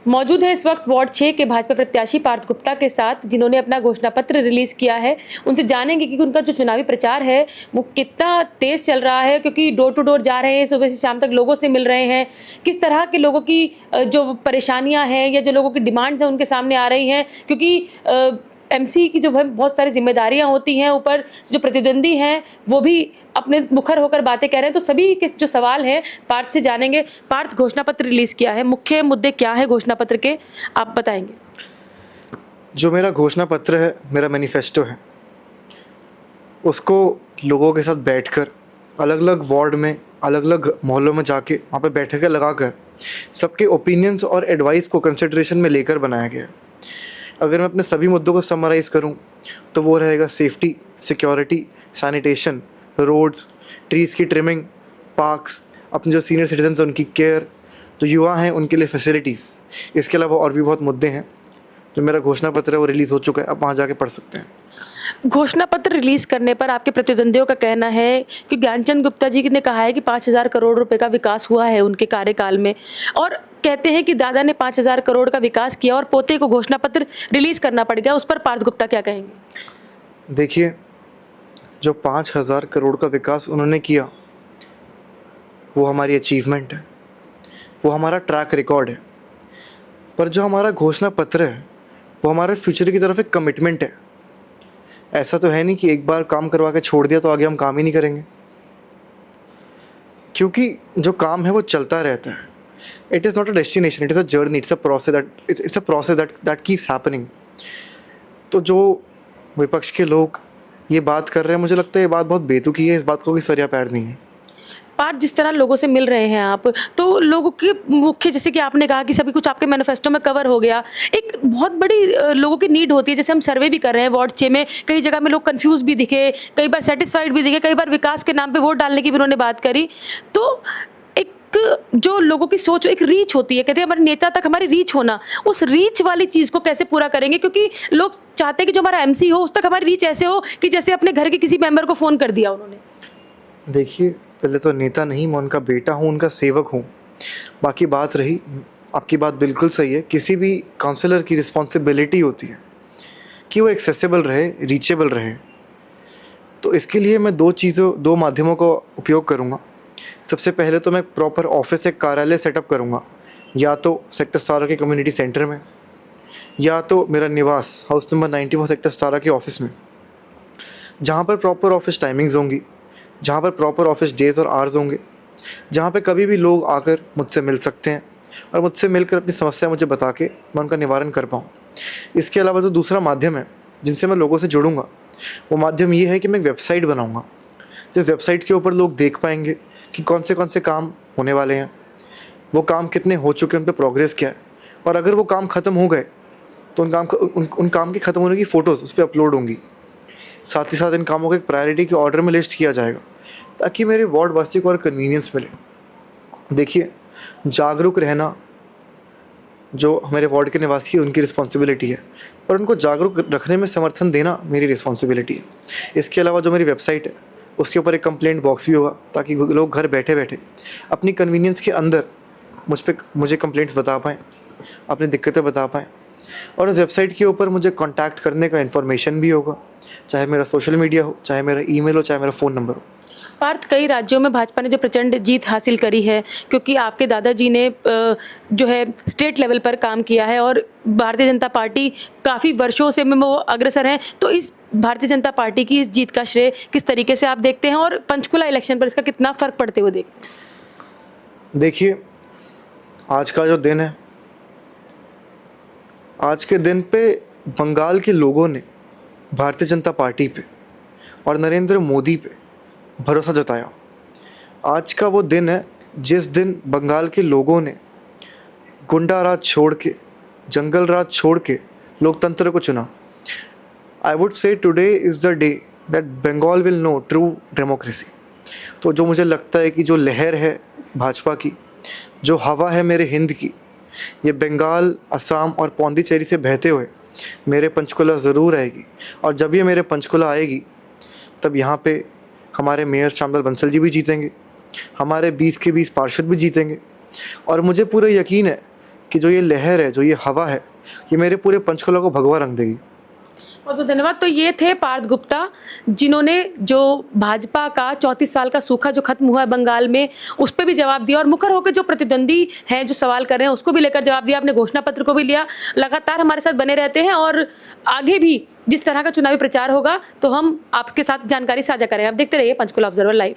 मौजूद है इस वक्त वार्ड 6 के भाजपा प्रत्याशी पार्थ गुप्ता के साथ, जिन्होंने अपना घोषणा पत्र रिलीज किया है। उनसे जानेंगे कि उनका जो चुनावी प्रचार है वो कितना तेज चल रहा है, क्योंकि डोर टू डोर जा रहे हैं, सुबह से शाम तक लोगों से मिल रहे हैं। किस तरह के लोगों की जो परेशानियां हैं या जो लोगों की डिमांड्स हैं उनके सामने आ रही हैं, क्योंकि एमसी की जो है बहुत सारी जिम्मेदारियां होती हैं, ऊपर जो प्रतिद्वंदी हैं वो भी अपने मुखर होकर बातें कह रहे हैं। तो सभी के जो सवाल हैं पार्थ से जानेंगे। पार्थ, घोषणा पत्र रिलीज किया है, मुख्य मुद्दे क्या है घोषणा पत्र के, आप बताएंगे? जो मेरा घोषणा पत्र है, मेरा मैनिफेस्टो है, उसको लोगों के साथ बैठकर अलग अलग वार्ड में, अलग अलग मोहल्लों में जाके वहाँ पे बैठकें लगाकर सबके ओपिनियंस और एडवाइस को कंसिडरेशन में लेकर बनाया गया है। अगर मैं अपने सभी मुद्दों को समराइज़ करूं तो वो रहेगा safety, security, sanitation, roads, trees की ट्रिमिंग, पार्क्स, अपने जो सीनियर सिटीजन्स हैं उनकी केयर, जो युवा हैं उनके लिए फैसिलिटीज़। इसके अलावा और भी बहुत मुद्दे हैं। जो मेरा घोषणा पत्र है वो रिलीज़ हो चुका है, आप वहाँ जाके पढ़ सकते हैं। घोषणा पत्र रिलीज करने पर आपके प्रतिद्वंदियों का कहना है कि ज्ञानचंद गुप्ता जी ने कहा है कि 5,000 करोड़ रुपए का विकास हुआ है उनके कार्यकाल में, और कहते हैं कि दादा ने 5,000 करोड़ का विकास किया और पोते को घोषणा पत्र रिलीज करना पड़ गया। उस पर पार्थ गुप्ता क्या कहेंगे? देखिए, जो 5,000 करोड़ का विकास उन्होंने किया वो हमारी अचीवमेंट है, वो हमारा ट्रैक रिकॉर्ड है। पर जो हमारा घोषणा पत्र है वो हमारे फ्यूचर की तरफ एक कमिटमेंट है। ऐसा तो है नहीं कि एक बार काम करवा के छोड़ दिया तो आगे हम काम ही नहीं करेंगे, क्योंकि जो काम है वो चलता रहता है। It is not a destination, it is a journey, it's a process that keeps happening. तो जो विपक्ष के लोग ये बात कर रहे हैं, मुझे लगता है ये बात बहुत बेतुकी है, इस बात को कोई सरिया पैर नहीं है। पार्थ, जिस तरह लोगों से मिल रहे हैं आप, तो लोगों के मुख्य, जैसे कि आपने कहा कि सभी कुछ आपके मैनिफेस्टो में कवर हो गया, एक बहुत बड़ी लोगों की नीड होती है। जैसे हम सर्वे भी कर रहे हैं वार्ड 6 में, कई जगह में लोग कंफ्यूज भी दिखे, कई बार सेटिस्फाइड भी दिखे, कई बार विकास के नाम पे वोट डालने की भी उन्होंने बात करी। तो एक जो लोगों की सोच, एक रीच होती है, कहते हैं हमारे नेता तक हमारी रीच होना, उस रीच वाली चीज को कैसे पूरा करेंगे? क्योंकि लोग चाहते हैं कि जो हमारा एमसी हो उस तक हमारी रीच ऐसे हो कि जैसे अपने घर के किसी मेंबर को फोन कर दिया उन्होंने। देखिए, पहले तो नेता नहीं, मैं उनका बेटा हूँ, उनका सेवक हूँ। बाकी बात रही, आपकी बात बिल्कुल सही है, किसी भी काउंसलर की रिस्पॉन्सिबिलिटी होती है कि वो एक्सेसिबल रहे, रीचेबल रहे। तो इसके लिए मैं दो माध्यमों का उपयोग करूँगा। सबसे पहले तो मैं प्रॉपर ऑफिस, एक कार्यालय सेटअप करूँगा, या तो सेक्टर 17 के कम्युनिटी सेंटर में, या तो मेरा निवास हाउस नंबर 94 सेक्टर 17 के ऑफिस में, जहाँ पर प्रॉपर ऑफिस टाइमिंग्स होंगी, जहाँ पर प्रॉपर ऑफिस डेज और आवर्स होंगे, जहाँ पे कभी भी लोग आकर मुझसे मिल सकते हैं और मुझसे मिलकर अपनी समस्या मुझे बता के मैं उनका निवारण कर पाऊँ। इसके अलावा जो दूसरा माध्यम है जिनसे मैं लोगों से जुड़ूंगा, वो माध्यम ये है कि मैं एक वेबसाइट बनाऊंगा, जिस वेबसाइट के ऊपर लोग देख पाएंगे कि कौन से काम होने वाले हैं, वो काम कितने हो चुके हैं, उन पर प्रोग्रेस क्या है, और अगर वो काम ख़त्म हो गए तो उन काम के ख़त्म होने की फ़ोटोज़ उस पर अपलोड होंगी। साथ ही साथ इन कामों को एक प्रायोरिटी के ऑर्डर में लिस्ट किया जाएगा, ताकि मेरे वार्ड वासी को और कन्वीनियंस मिले। देखिए, जागरूक रहना जो हमारे वार्ड के निवासी है उनकी रिस्पॉन्सिबिलिटी है, पर उनको जागरूक रखने में समर्थन देना मेरी रिस्पॉन्सिबिलिटी है। इसके अलावा जो मेरी वेबसाइट है उसके ऊपर एक कंप्लेंट बॉक्स भी होगा, ताकि लोग घर बैठे बैठे अपनी कन्वीनियंस के अंदर मुझे कंप्लेंट्स बता पाएँ, अपनी दिक्कतें बता पाएँ। और इस वेबसाइट के ऊपर मुझे कांटेक्ट करने का इन्फॉर्मेशन भी होगा, चाहे मेरा सोशल मीडिया हो, चाहे मेरा ईमेल हो, चाहे मेरा फ़ोन नंबर हो। पार्थ, कई राज्यों में भाजपा ने जो प्रचंड जीत हासिल करी है, क्योंकि आपके दादाजी ने जो है स्टेट लेवल पर काम किया है और भारतीय जनता पार्टी काफ़ी वर्षों से में वो अग्रसर हैं। तो इस भारतीय जनता पार्टी की इस जीत का श्रेय किस तरीके से आप देखते हैं, और पंचकुला इलेक्शन पर इसका कितना फ़र्क पड़ते हुए देखते हैं? देखिए, आज का जो दिन है, आज के दिन पे बंगाल के लोगों ने भारतीय जनता पार्टी पे और नरेंद्र मोदी पे भरोसा जताया। आज का वो दिन है जिस दिन बंगाल के लोगों ने गुंडा राज छोड़ के, जंगल राज छोड़ के लोकतंत्र को चुना। I would say today is the day that Bengal will know true democracy. तो जो मुझे लगता है कि जो लहर है भाजपा की, जो हवा है मेरे हिंद की, ये बंगाल, असम और पौंडीचेरी से बहते हुए मेरे पंचकुला ज़रूर आएगी। और जब ये मेरे पंचकुला आएगी तब यहाँ पे हमारे मेयर श्यामलाल बंसल जी भी जीतेंगे, हमारे 20 के 20 पार्षद भी जीतेंगे। और मुझे पूरा यकीन है कि जो ये लहर है, जो ये हवा है, ये मेरे पूरे पंचकुला को भगवा रंग देगी। बहुत बहुत धन्यवाद। तो ये थे पार्थ गुप्ता, जिन्होंने जो भाजपा का 34 साल का सूखा जो खत्म हुआ है बंगाल में, उस पे भी जवाब दिया और मुखर होकर जो प्रतिद्वंदी हैं जो सवाल कर रहे हैं उसको भी लेकर जवाब दिया। अपने घोषणा पत्र को भी लिया। लगातार हमारे साथ बने रहते हैं और आगे भी जिस तरह का चुनावी प्रचार होगा तो हम आपके साथ जानकारी साझा करेंगे। आप देखते रहिए पंचकुला ऑब्जर्वर लाइव।